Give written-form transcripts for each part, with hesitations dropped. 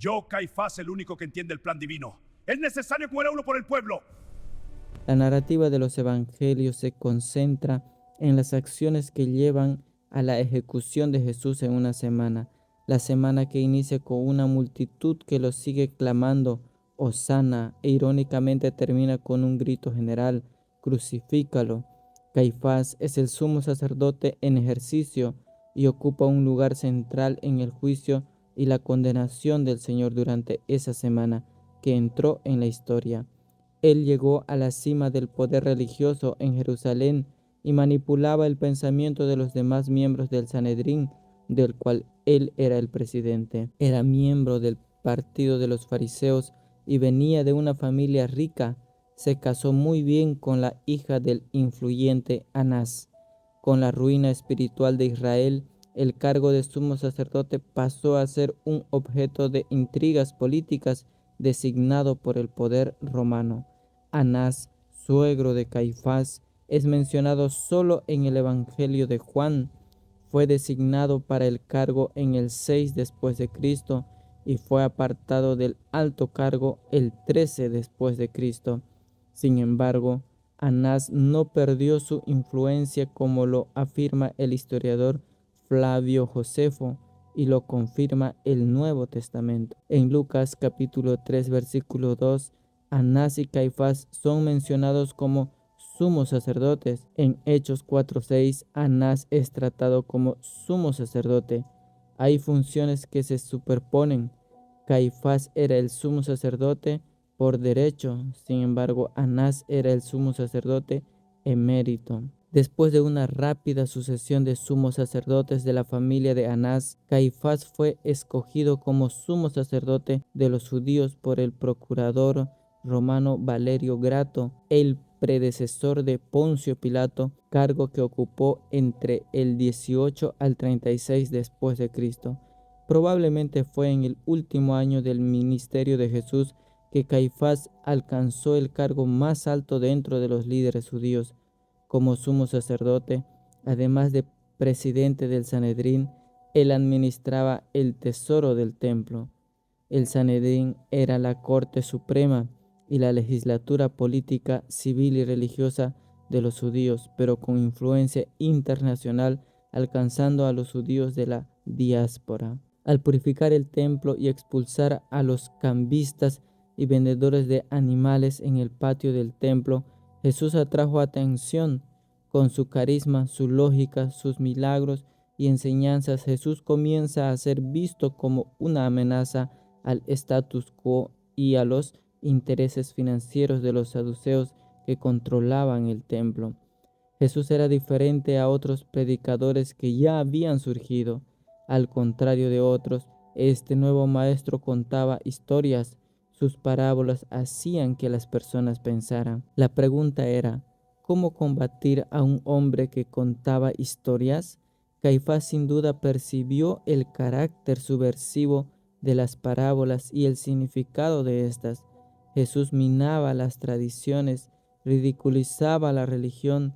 Yo, Caifás, el único que entiende el plan divino. Es necesario que muera uno por el pueblo. La narrativa de los evangelios se concentra en las acciones que llevan a la ejecución de Jesús en una semana. La semana que inicia con una multitud que lo sigue clamando, Hosana, e irónicamente termina con un grito general, crucifícalo. Caifás es el sumo sacerdote en ejercicio y ocupa un lugar central en el juicio y la condenación del Señor durante esa semana que entró en la historia. Él llegó a la cima del poder religioso en Jerusalén y manipulaba el pensamiento de los demás miembros del Sanedrín, del cual él era el presidente. Era miembro del partido de los fariseos y venía de una familia rica. Se casó muy bien con la hija del influyente Anás. Con la ruina espiritual de Israel, el cargo de sumo sacerdote pasó a ser un objeto de intrigas políticas designado por el poder romano. Anás, suegro de Caifás, es mencionado solo en el Evangelio de Juan. Fue designado para el cargo en el 6 después de Cristo y fue apartado del alto cargo el 13 después de Cristo. Sin embargo, Anás no perdió su influencia como lo afirma el historiador Flavio Josefo y lo confirma el Nuevo Testamento. En Lucas capítulo 3 versículo 2, Anás y Caifás son mencionados como sumos sacerdotes. En Hechos 4:6, Anás es tratado como sumo sacerdote. Hay funciones que se superponen. Caifás era el sumo sacerdote por derecho, sin embargo, Anás era el sumo sacerdote emérito. Después de una rápida sucesión de sumos sacerdotes de la familia de Anás, Caifás fue escogido como sumo sacerdote de los judíos por el procurador romano Valerio Grato, el predecesor de Poncio Pilato, cargo que ocupó entre el 18 al 36 después de Cristo. Probablemente fue en el último año del ministerio de Jesús que Caifás alcanzó el cargo más alto dentro de los líderes judíos. Como sumo sacerdote, además de presidente del Sanedrín, él administraba el tesoro del templo. El Sanedrín era la corte suprema y la legislatura política, civil y religiosa de los judíos, pero con influencia internacional, alcanzando a los judíos de la diáspora. Al purificar el templo y expulsar a los cambistas y vendedores de animales en el patio del templo, Jesús atrajo atención. Con su carisma, su lógica, sus milagros y enseñanzas, Jesús comienza a ser visto como una amenaza al status quo y a los intereses financieros de los saduceos que controlaban el templo. Jesús era diferente a otros predicadores que ya habían surgido. Al contrario de otros, este nuevo maestro contaba historias. Sus parábolas hacían que las personas pensaran. La pregunta era, ¿cómo combatir a un hombre que contaba historias? Caifás sin duda percibió el carácter subversivo de las parábolas y el significado de estas. Jesús minaba las tradiciones, ridiculizaba la religión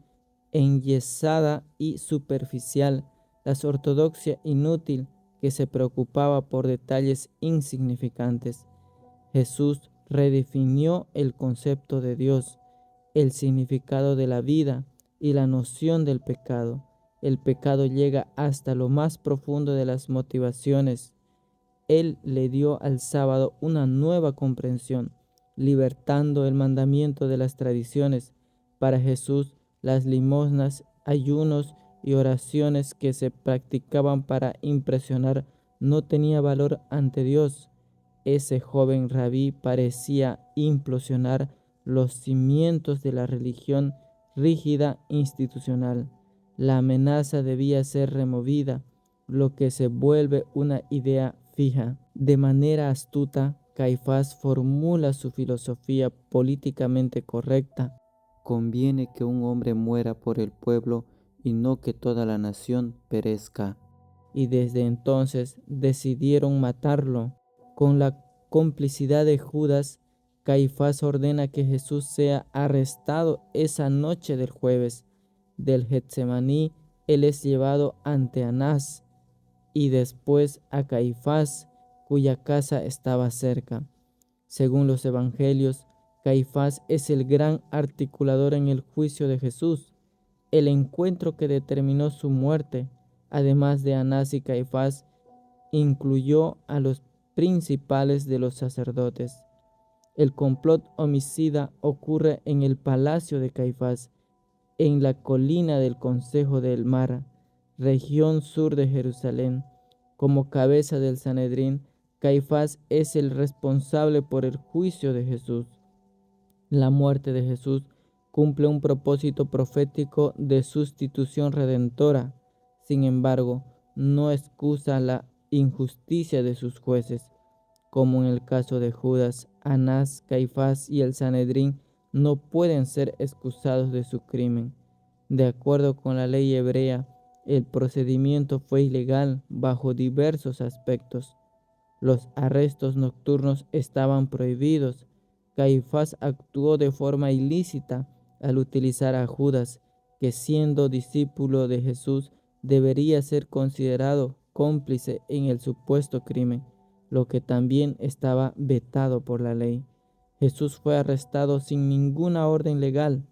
enyesada y superficial, la ortodoxia inútil que se preocupaba por detalles insignificantes. Jesús redefinió el concepto de Dios, el significado de la vida y la noción del pecado. El pecado llega hasta lo más profundo de las motivaciones. Él le dio al sábado una nueva comprensión, libertando el mandamiento de las tradiciones. Para Jesús, las limosnas, ayunos y oraciones que se practicaban para impresionar no tenía valor ante Dios. Ese joven rabí parecía implosionar los cimientos de la religión rígida institucional. La amenaza debía ser removida, lo que se vuelve una idea fija. De manera astuta, Caifás formula su filosofía políticamente correcta. Conviene que un hombre muera por el pueblo y no que toda la nación perezca. Y desde entonces decidieron matarlo. Con la complicidad de Judas, Caifás ordena que Jesús sea arrestado esa noche del jueves. Del Getsemaní, él es llevado ante Anás y después a Caifás, cuya casa estaba cerca. Según los evangelios, Caifás es el gran articulador en el juicio de Jesús, el encuentro que determinó su muerte. Además de Anás y Caifás, incluyó a los principales de los sacerdotes. El complot homicida ocurre en el palacio de Caifás, en la colina del Consejo del Mar, región sur de Jerusalén. Como cabeza del Sanedrín, Caifás es el responsable por el juicio de Jesús. La muerte de Jesús cumple un propósito profético de sustitución redentora. Sin embargo, no excusa la injusticia de sus jueces. Como en el caso de Judas, Anás, Caifás y el Sanedrín no pueden ser excusados de su crimen. De acuerdo con la ley hebrea, el procedimiento fue ilegal bajo diversos aspectos. Los arrestos nocturnos estaban prohibidos. Caifás actuó de forma ilícita al utilizar a Judas, que siendo discípulo de Jesús debería ser considerado cómplice en el supuesto crimen, lo que también estaba vetado por la ley. Jesús fue arrestado sin ninguna orden legal.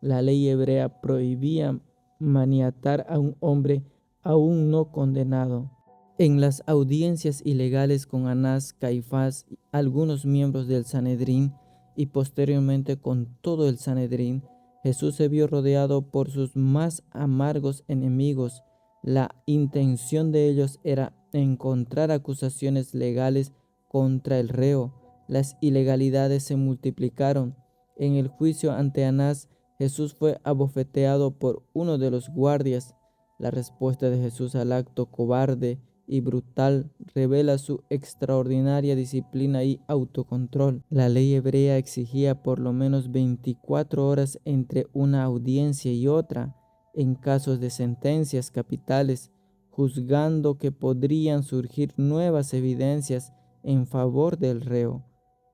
La ley hebrea prohibía maniatar a un hombre aún no condenado. En las audiencias ilegales con Anás, Caifás, algunos miembros del Sanedrín y posteriormente con todo el Sanedrín, Jesús se vio rodeado por sus más amargos enemigos. La intención de ellos era encontrar acusaciones legales contra el reo. Las ilegalidades se multiplicaron. En el juicio ante Anás, Jesús fue abofeteado por uno de los guardias. La respuesta de Jesús al acto cobarde y brutal revela su extraordinaria disciplina y autocontrol. La ley hebrea exigía por lo menos 24 horas entre una audiencia y otra en casos de sentencias capitales, juzgando que podrían surgir nuevas evidencias en favor del reo.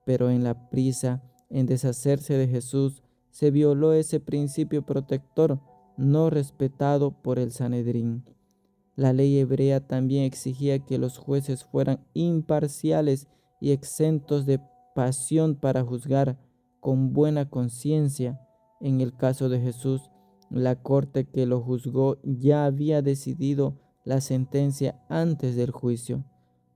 Pero en la prisa en deshacerse de Jesús, se violó ese principio protector no respetado por el Sanedrín. La ley hebrea también exigía que los jueces fueran imparciales y exentos de pasión para juzgar con buena conciencia. En el caso de Jesús, la corte que lo juzgó ya había decidido la sentencia antes del juicio.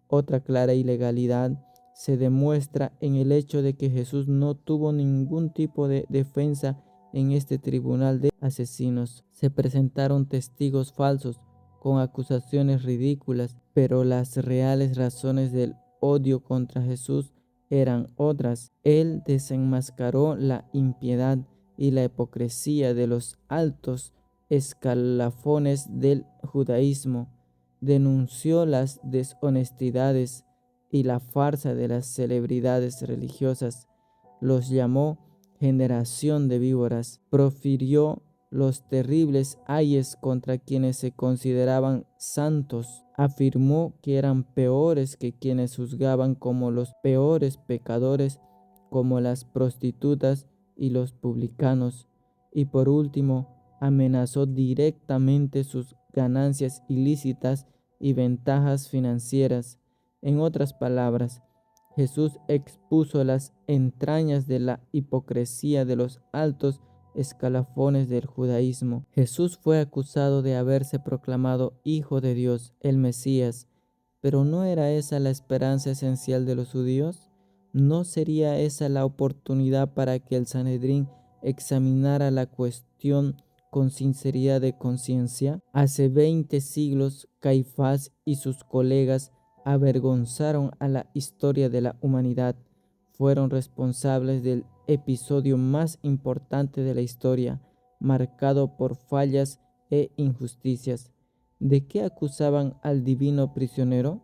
Otra clara ilegalidad se demuestra en el hecho de que Jesús no tuvo ningún tipo de defensa en este tribunal de asesinos. Se presentaron testigos falsos con acusaciones ridículas, pero las reales razones del odio contra Jesús eran otras. Él desenmascaró la impiedad y la hipocresía de los altos escalafones del judaísmo, denunció las deshonestidades y la farsa de las celebridades religiosas, los llamó generación de víboras, profirió los terribles ayes contra quienes se consideraban santos, afirmó que eran peores que quienes juzgaban como los peores pecadores, como las prostitutas y los publicanos, y por último amenazó directamente sus ganancias ilícitas y ventajas financieras. En otras palabras, Jesús expuso las entrañas de la hipocresía de los altos escalafones del judaísmo. Jesús fue acusado de haberse proclamado Hijo de Dios, el Mesías, pero ¿no era esa la esperanza esencial de los judíos? ¿No sería esa la oportunidad para que el Sanedrín examinara la cuestión con sinceridad de conciencia? Hace 20 siglos, Caifás y sus colegas avergonzaron a la historia de la humanidad. Fueron responsables del episodio más importante de la historia, marcado por fallas e injusticias. ¿De qué acusaban al divino prisionero?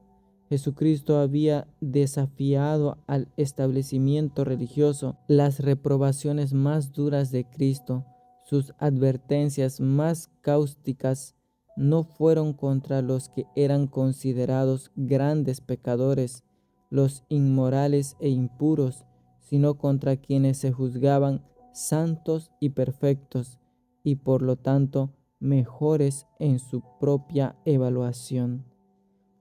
Jesucristo había desafiado al establecimiento religioso. Las reprobaciones más duras de Cristo, sus advertencias más cáusticas, no fueron contra los que eran considerados grandes pecadores, los inmorales e impuros, sino contra quienes se juzgaban santos y perfectos, y por lo tanto mejores en su propia evaluación.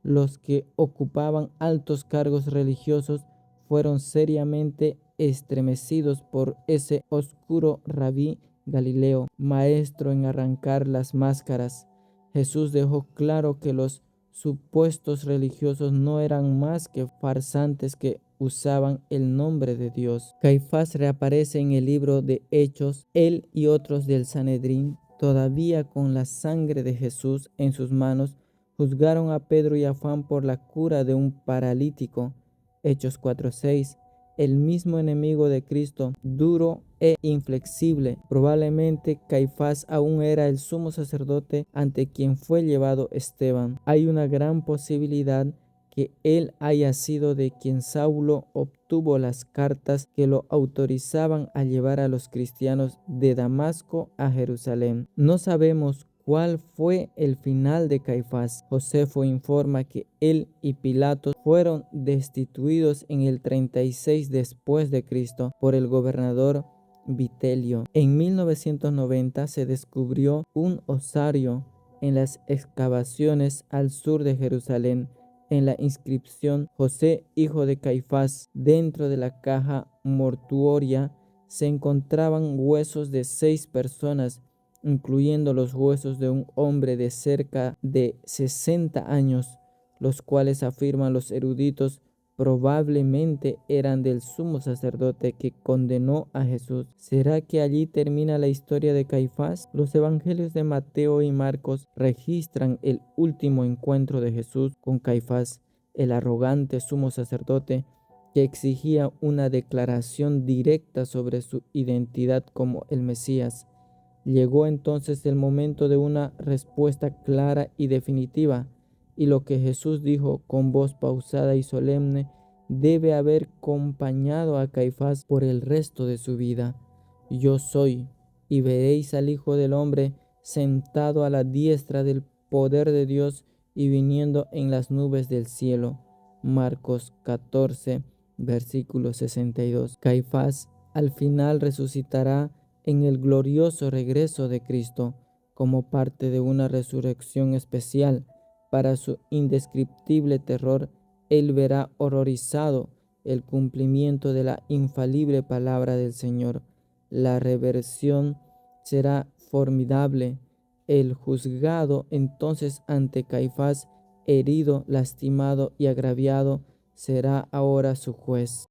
Los que ocupaban altos cargos religiosos fueron seriamente estremecidos por ese oscuro rabí Galileo, maestro en arrancar las máscaras. Jesús dejó claro que los supuestos religiosos no eran más que farsantes que usaban el nombre de Dios. Caifás reaparece en el libro de Hechos, él y otros del Sanedrín, todavía con la sangre de Jesús en sus manos, juzgaron a Pedro y a Juan por la cura de un paralítico. Hechos 4:6. El mismo enemigo de Cristo, duro e inflexible. Probablemente Caifás aún era el sumo sacerdote ante quien fue llevado Esteban. Hay una gran posibilidad que él haya sido de quien Saulo obtuvo las cartas que lo autorizaban a llevar a los cristianos de Damasco a Jerusalén. No sabemos cuál fue el final de Caifás. Josefo informa que él y Pilato fueron destituidos en el 36 después de Cristo por el gobernador Vitelio. En 1990 se descubrió un osario en las excavaciones al sur de Jerusalén. En la inscripción José, hijo de Caifás, dentro de la caja mortuoria se encontraban huesos de 6 personas, incluyendo los huesos de un hombre de cerca de 60 años, los cuales, afirman los eruditos, probablemente eran del sumo sacerdote que condenó a Jesús. ¿Será que allí termina la historia de Caifás? Los evangelios de Mateo y Marcos registran el último encuentro de Jesús con Caifás, el arrogante sumo sacerdote que exigía una declaración directa sobre su identidad como el Mesías. Llegó entonces el momento de una respuesta clara y definitiva, y lo que Jesús dijo con voz pausada y solemne debe haber acompañado a Caifás por el resto de su vida. Yo soy, y veréis al Hijo del Hombre sentado a la diestra del poder de Dios y viniendo en las nubes del cielo. Marcos 14, versículo 62. Caifás al final resucitará en el glorioso regreso de Cristo como parte de una resurrección especial. Para su indescriptible terror, él verá horrorizado el cumplimiento de la infalible palabra del Señor. La reversión será formidable. El juzgado entonces ante Caifás, herido, lastimado y agraviado, será ahora su juez.